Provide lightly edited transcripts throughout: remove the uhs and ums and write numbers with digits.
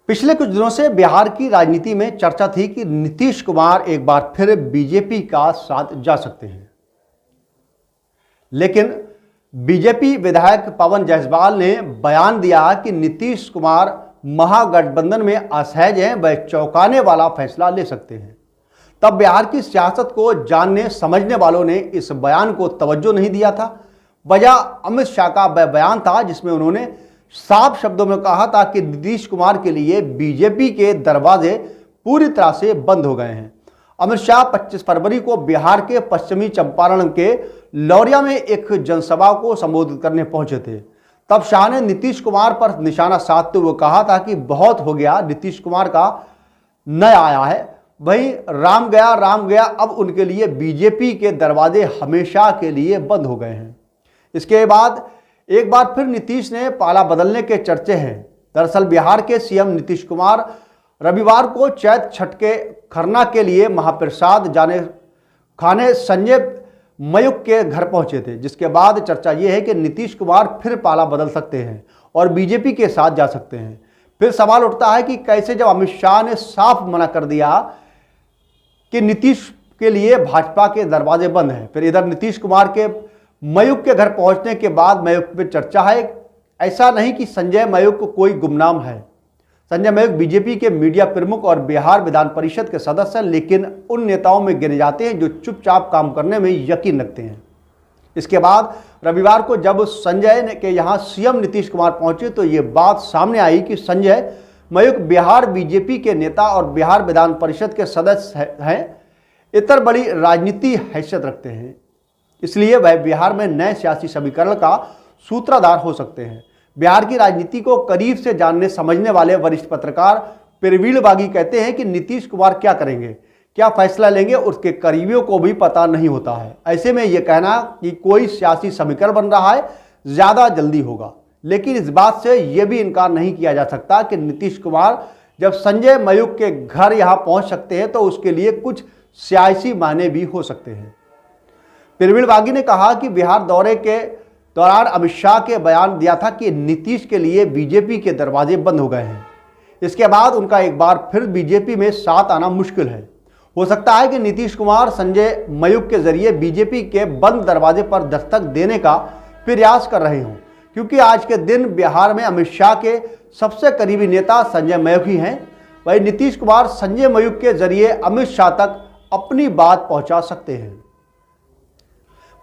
पिछले कुछ दिनों से बिहार की राजनीति में चर्चा थी कि नीतीश कुमार एक बार फिर बीजेपी का साथ जा सकते हैं। लेकिन बीजेपी विधायक पवन जायसवाल ने बयान दिया कि नीतीश कुमार महागठबंधन में असहज हैं, वह चौंकाने वाला फैसला ले सकते हैं। तब बिहार की सियासत को जानने समझने वालों ने इस बयान को तवज्जो नहीं दिया था। वजह अमित शाह का वह बयान था जिसमें उन्होंने साफ शब्दों में कहा था कि नीतीश कुमार के लिए बीजेपी के दरवाजे पूरी तरह से बंद हो गए हैं। अमित शाह 25 फरवरी को बिहार के पश्चिमी चंपारण के लौरिया में एक जनसभा को संबोधित करने पहुंचे थे। तब शाह ने नीतीश कुमार पर निशाना साधते हुए कहा था कि बहुत हो गया, नीतीश कुमार का न आया है, वहीं राम गया, अब उनके लिए बीजेपी के दरवाजे हमेशा के लिए बंद हो गए हैं। इसके बाद एक बार फिर नीतीश ने पाला बदलने के चर्चे हैं। दरअसल बिहार के सीएम नीतीश कुमार रविवार को चैत छठ के खरना के लिए महाप्रसाद खाने संजय मयूख के घर पहुंचे थे, जिसके बाद चर्चा यह है कि नीतीश कुमार फिर पाला बदल सकते हैं और बीजेपी के साथ जा सकते हैं। फिर सवाल उठता है कि कैसे, जब अमित शाह ने साफ मना कर दिया कि नीतीश के लिए भाजपा के दरवाजे बंद हैं, फिर इधर नीतीश कुमार के मयूख के घर पहुंचने के बाद मयूख पर चर्चा है। ऐसा नहीं कि संजय मयूख कोई गुमनाम है। संजय मयूख बीजेपी के मीडिया प्रमुख और बिहार विधान परिषद के सदस्य हैं, लेकिन उन नेताओं में गिने जाते हैं जो चुपचाप काम करने में यकीन रखते हैं। इसके बाद रविवार को जब संजय के यहाँ सीएम नीतीश कुमार पहुंचे तो ये बात सामने आई कि संजय मयूख बिहार बीजेपी के नेता और बिहार विधान परिषद के सदस्य हैं, इतर बड़ी राजनीति हैसियत रखते हैं, इसलिए वह बिहार में नए सियासी समीकरण का सूत्रधार हो सकते हैं। बिहार की राजनीति को करीब से जानने समझने वाले वरिष्ठ पत्रकार प्रवीण बागी कहते हैं कि नीतीश कुमार क्या करेंगे, क्या फैसला लेंगे, उसके करीबियों को भी पता नहीं होता है। ऐसे में यह कहना कि कोई सियासी समीकरण बन रहा है ज़्यादा जल्दी होगा। लेकिन इस बात से यह भी इनकार नहीं किया जा सकता कि नीतीश कुमार जब संजय मयूख के घर यहाँ पहुँच सकते हैं तो उसके लिए कुछ सियासी मायने भी हो सकते हैं। प्रवीण बागी ने कहा कि बिहार दौरे के दौरान अमित शाह के बयान दिया था कि नीतीश के लिए बीजेपी के दरवाजे बंद हो गए हैं। इसके बाद उनका एक बार फिर बीजेपी में साथ आना मुश्किल है। हो सकता है कि नीतीश कुमार संजय मयूख के जरिए बीजेपी के बंद दरवाजे पर दस्तक देने का प्रयास कर रहे हों, क्योंकि आज के दिन बिहार में अमित शाह के सबसे करीबी नेता संजय मयूख ही हैं। वही नीतीश कुमार संजय मयूख के जरिए अमित शाह तक अपनी बात पहुंचा सकते हैं।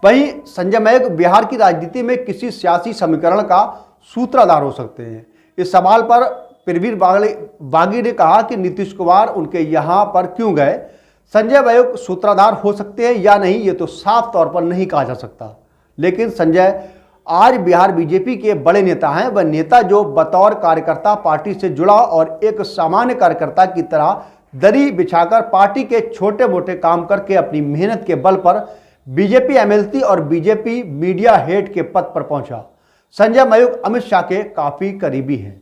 वहीं संजय मयूख बिहार की राजनीति में किसी सियासी समीकरण का सूत्रधार हो सकते हैं। इस सवाल पर प्रवीण बागी ने कहा कि नीतीश कुमार उनके यहाँ पर क्यों गए, संजय मयूख सूत्रधार हो सकते हैं या नहीं, ये तो साफ तौर पर नहीं कहा जा सकता। लेकिन संजय आज बिहार बीजेपी के बड़े नेता हैं। वह नेता जो बतौर कार्यकर्ता पार्टी से जुड़ा और एक सामान्य कार्यकर्ता की तरह दरी बिछाकर पार्टी के छोटे मोटे काम करके अपनी मेहनत के बल पर बीजेपी एमएलसी और बीजेपी मीडिया हेड के पद पर पहुंचा। संजय मयूख अमित शाह के काफी करीबी हैं।